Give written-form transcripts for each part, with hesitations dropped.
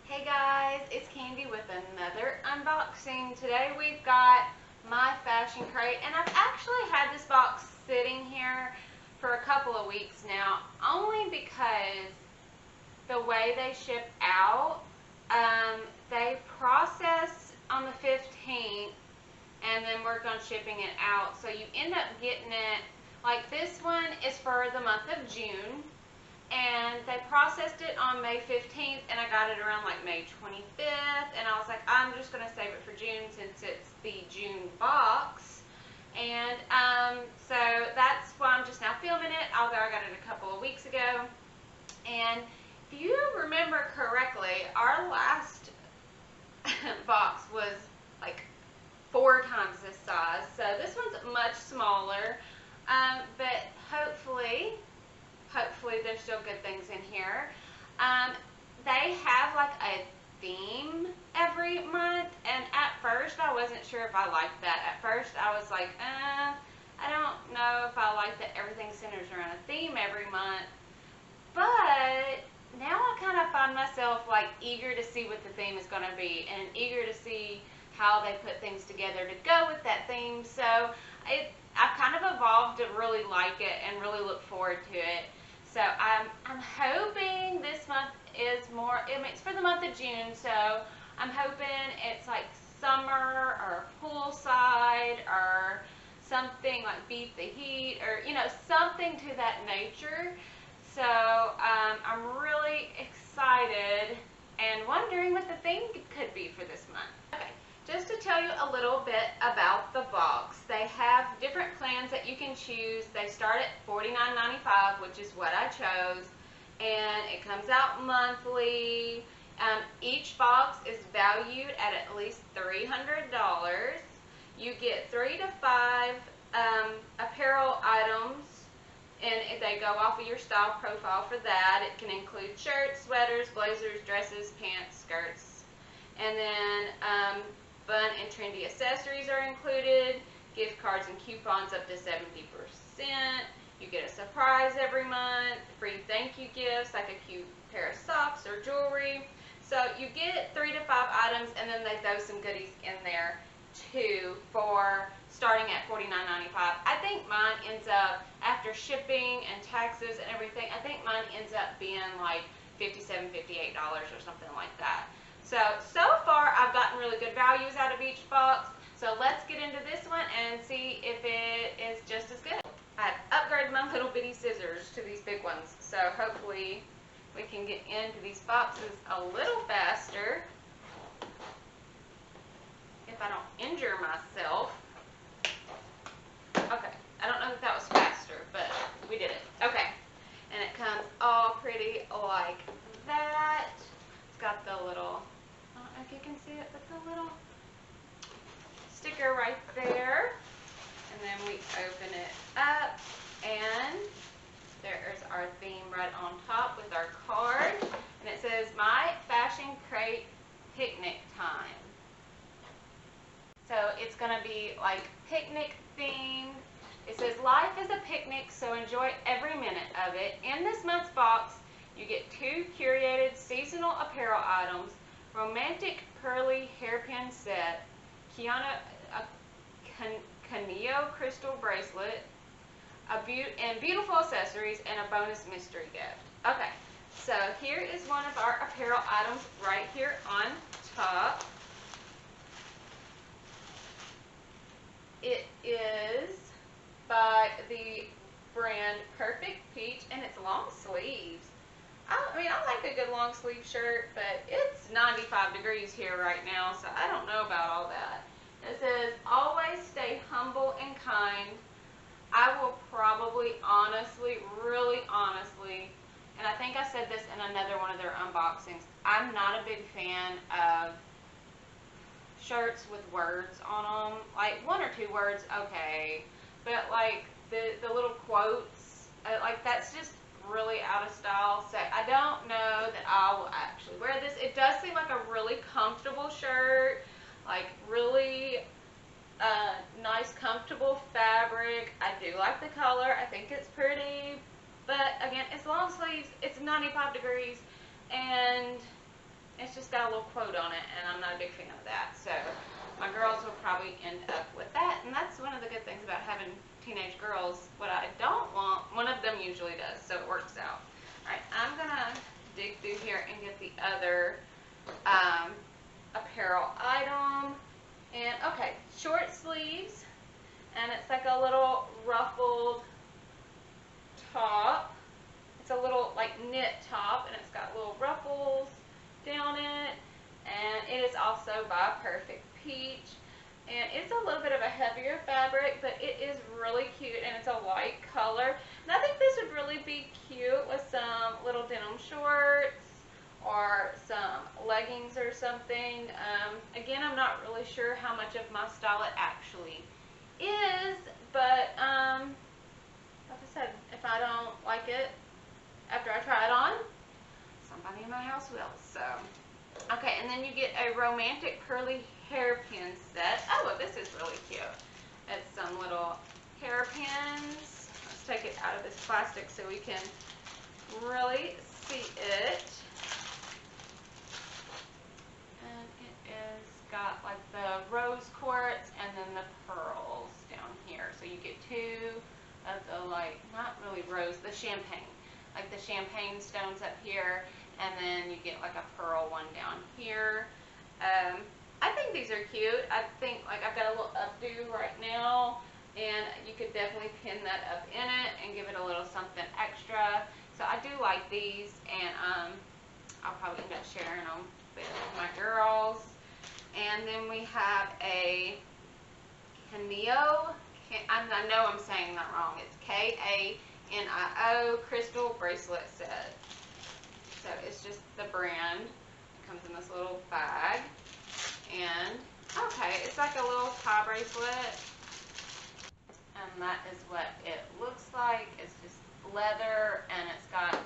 Hey guys, it's Candy with another unboxing. Today we've got my fashion crate, and I've actually had this box sitting here for a couple of weeks now, only because the way they ship out, they process on the 15th and then work on shipping it out. So you end up getting it, like this one is for the month of June. And they processed it on May 15th, and I got it around like May 25th, and I was like, I'm just going to save it for June since it's the June box. And so that's why I'm just now filming it, although I got it a couple of weeks ago. And if you remember correctly, our last box was like 4 times this size, so this one's much smaller, but hopefully there's still good things in here. They have like a theme every month, and at first I wasn't sure if I liked that. At first I was like, I don't know if I like that everything centers around a theme every month. But now I kind of find myself like eager to see what the theme is going to be, and eager to see how they put things together to go with that theme. So I've kind of evolved to really like it and really look forward to it. So I'm hoping this month is more, I mean, it's for the month of June, so I'm hoping it's like summer or poolside or something like Beat the Heat, or, you know, something to that nature. So I'm really excited and wondering what the theme could be for this month. Okay, just to tell you a little bit about the box, they have different plans that you can choose. They start at $49.95, which is what I chose, and it comes out monthly. Each box is valued at least $300. You get 3 to 5 apparel items, and they go off of your style profile for that. It can include shirts, sweaters, blazers, dresses, pants, skirts, and then fun and trendy accessories are included, gift cards and coupons up to 70%. You get a surprise every month, free thank you gifts like a cute pair of socks or jewelry. So you get 3 to 5 items, and then they throw some goodies in there too for starting at $49.95. I think mine ends up, after shipping and taxes and everything, I think mine ends up being like $57, $58 or something like that. So far I've gotten really good values out of each box. So let's get into this one and see if it is just as good. I've upgraded my little bitty scissors to these big ones, so hopefully we can get into these boxes a little faster if I don't injure myself. Okay, I don't know if that was faster, but we did it. Okay, and it comes all pretty like that. It's got the little, I don't know if you can see it, but the little sticker right there. And then we open it up, and there's our theme right on top with our card. And it says, My Fashion Crate Picnic Time. So it's going to be like picnic themed. It says, life is a picnic, so enjoy every minute of it. In this month's box, you get 2 curated seasonal apparel items, romantic curly hairpin set, Caneo crystal bracelet, and beautiful accessories, and a bonus mystery gift. Okay, so here is one of our apparel items right here on top. It is by the brand Perfect Peach, and it's long sleeves. I mean, I like a good long sleeve shirt, but it's 95 degrees here right now, so I don't know about all that. It says, always stay humble and kind. I will probably honestly, really honestly, and I think I said this in another one of their unboxings, I'm not a big fan of shirts with words on them. Like 1 or 2 words, okay, but like the little quotes, like that's just really out of style. So I don't know that I will actually wear this. It does seem like a really comfortable shirt, like really nice comfortable fabric. I do like the color. I think it's pretty, but again, it's long sleeves, it's 95 degrees, and it's just got a little quote on it, and I'm not a big fan of that. So my girls will probably end up with that, and that's one of the good things about having teenage girls. What I don't want, one of them usually does, so it works out. Alright, I'm gonna dig through here and get the other apparel item. And okay, short sleeves, and it's like a little ruffled top. It's a little like knit top, and it's got little ruffles down it, and it is also by Perfect Peach, and it's a little bit of a heavier fabric, but it is really cute, and it's a light color, and I think this would really be cute with some little denim shorts or some leggings or something. Again, I'm not really sure how much of my style it actually is, but like I said, if I don't like it after I try it on, somebody in my house will. So, okay, and then you get a romantic curly hairpin set. Oh, well, this is really cute. It's some little hairpins. Let's take it out of this plastic so we can really see it. And it is got like the rose quartz and then the pearls down here. So you get two of the, like, not really rose, the champagne. Like the champagne stones up here, and then you get like a pearl one down here. I think these are cute. I think, like, I've got a little updo right now, and you could definitely pin that up in it and give it a little something extra. So I do like these, and I'll probably end up sharing them with my girls. And then we have a Canio. I know I'm saying that wrong. It's K-A-N-I-O crystal bracelet set. So it's just the brand. It comes in this little bag. And, okay, it's like a little tie bracelet. And that is what it looks like. It's just leather, and it's got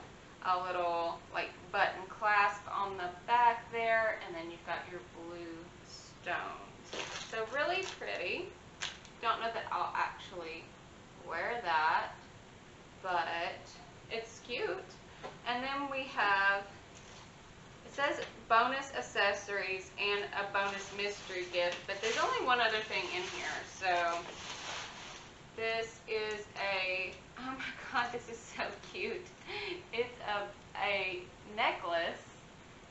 a little, like, button clasp on the back there. And then you've got your blue stones. So really pretty. Don't know that I'll actually wear that, but it's cute. And then we have, it says bonus accessories and a bonus mystery gift, but there's only one other thing in here. So this is a, oh my god, this is so cute. It's a necklace,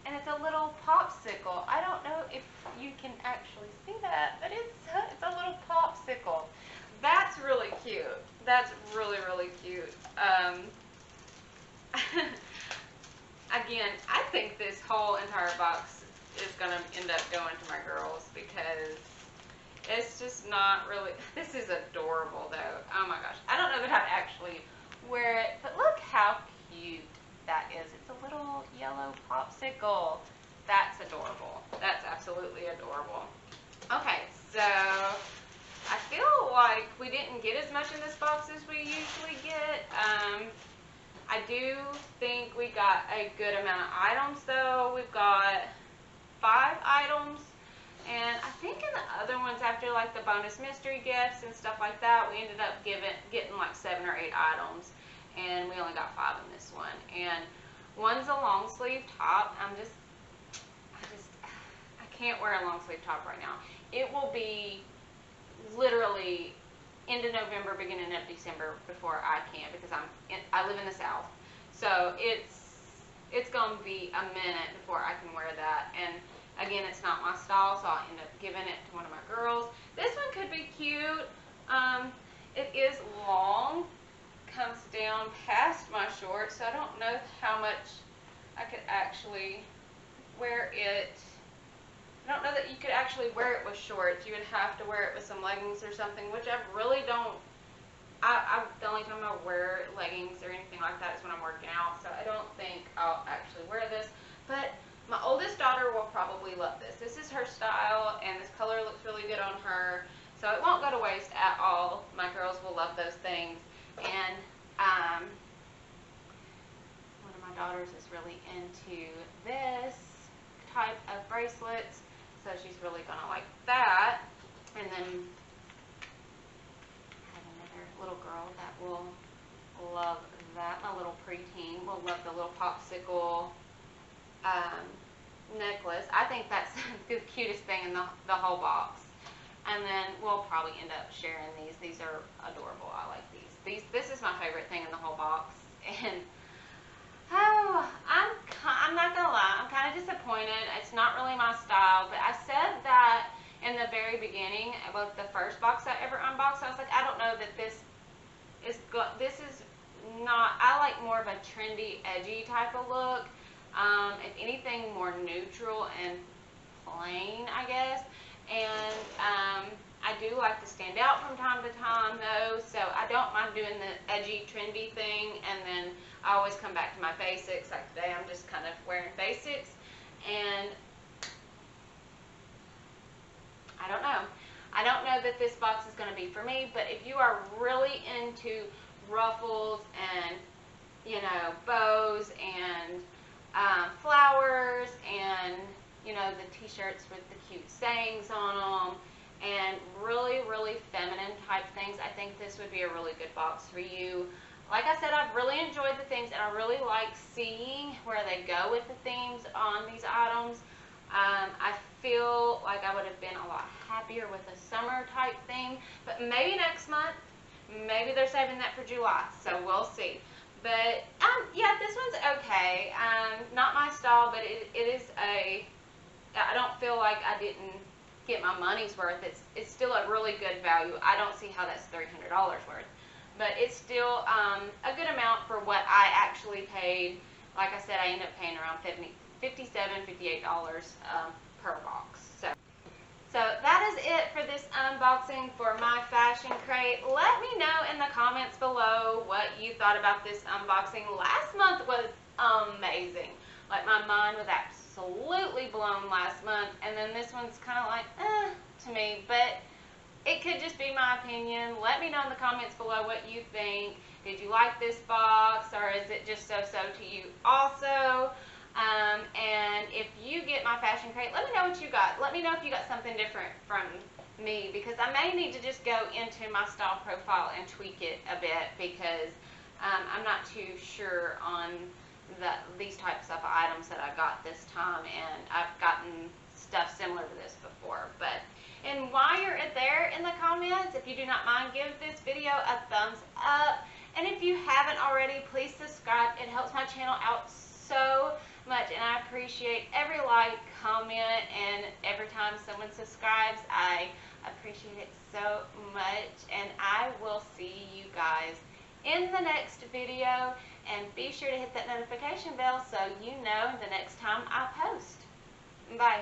and it's a little popsicle. I don't know if you can actually see that, but it's a little popsicle. That's really cute. That's really, really cute. Again, I think this whole entire box is going to end up going to my girls because it's just not really, this is adorable though. Oh my gosh. I don't know that I'd actually wear it, but look how cute that is. It's a little yellow popsicle. That's adorable. That's absolutely adorable. Okay, so I feel like we didn't get as much in this box as we usually get. I do think we got a good amount of items though. We've got 5 items, and I think in the other ones, after like the bonus mystery gifts and stuff like that, we ended up getting like 7 or 8 items, and we only got 5 in this one. And one's a long sleeve top. I can't wear a long sleeve top right now. It will be literally end of November, beginning of December before I can, because I live in the South. So it's going to be a minute before I can wear that. And again, it's not my style, so I'll end up giving it to one of my girls. This one could be cute. It is long, comes down past my shorts, so I don't know how much I could actually wear it. I don't know that you could actually wear it with shorts. You would have to wear it with some leggings or something, which I really don't. The only time I wear leggings or anything like that is when I'm working out, so I don't think I'll actually wear this. But my oldest daughter will probably love this. This is her style, and this color looks really good on her, so it won't go to waste at all. My girls will love those things. And one of my daughters is really into this type of bracelets, so she's really gonna like that. And then I have another little girl that will love that. My little preteen will love the little popsicle necklace. I think that's the cutest thing in the whole box. And then we'll probably end up sharing these. These are adorable. I like these. This is my favorite thing in the whole box. And oh, I'm not gonna lie, I'm kind of disappointed. It's not really my style, but I said that in the very beginning about the first box I ever unboxed. I was like, I don't know that this is not. I like more of a trendy, edgy type of look. If anything, more neutral and plain, I guess. And I do like to stand out from time to time, though, so I don't mind doing the edgy, trendy thing, and then I always come back to my basics. Like today, I'm just kind of wearing basics, and I don't know. I don't know that this box is going to be for me, but if you are really into ruffles and, you know, bows and flowers and, you know, the t-shirts with the cute sayings on them and really, really feminine type things, I think this would be a really good box for you. Like I said, I've really enjoyed the themes, and I really like seeing where they go with the themes on these items. I feel like I would have been a lot happier with a summer type theme, but maybe next month. Maybe they're saving that for July, so we'll see. But yeah, this one's okay. Not my style, but it is a. I don't feel like I didn't get my money's worth. It's still a really good value. I don't see how that's $300 worth, but it's still a good amount for what I actually paid. Like I said, I ended up paying around $57, $58 per box. So that is it for this unboxing for my fashion crate. Let me know in the comments below what you thought about this unboxing. Last month was amazing. Like, my mind was absolutely blown last month, and then this one's kind of like, to me, but it could just be my opinion. Let me know in the comments below what you think. Did you like this box, or is it just so-so to you also? And if you get my fashion crate, let me know what you got. Let me know if you got something different from me, because I may need to just go into my style profile and tweak it a bit, because I'm not too sure on these types of items that I got this time, and I've gotten stuff similar to this before. And while you're there in the comments, if you do not mind, give this video a thumbs up. And if you haven't already, please subscribe. It helps my channel out so much, and I appreciate every like, comment, and every time someone subscribes. I appreciate it so much, and I will see you guys in the next video, and be sure to hit that notification bell so you know the next time I post. Bye.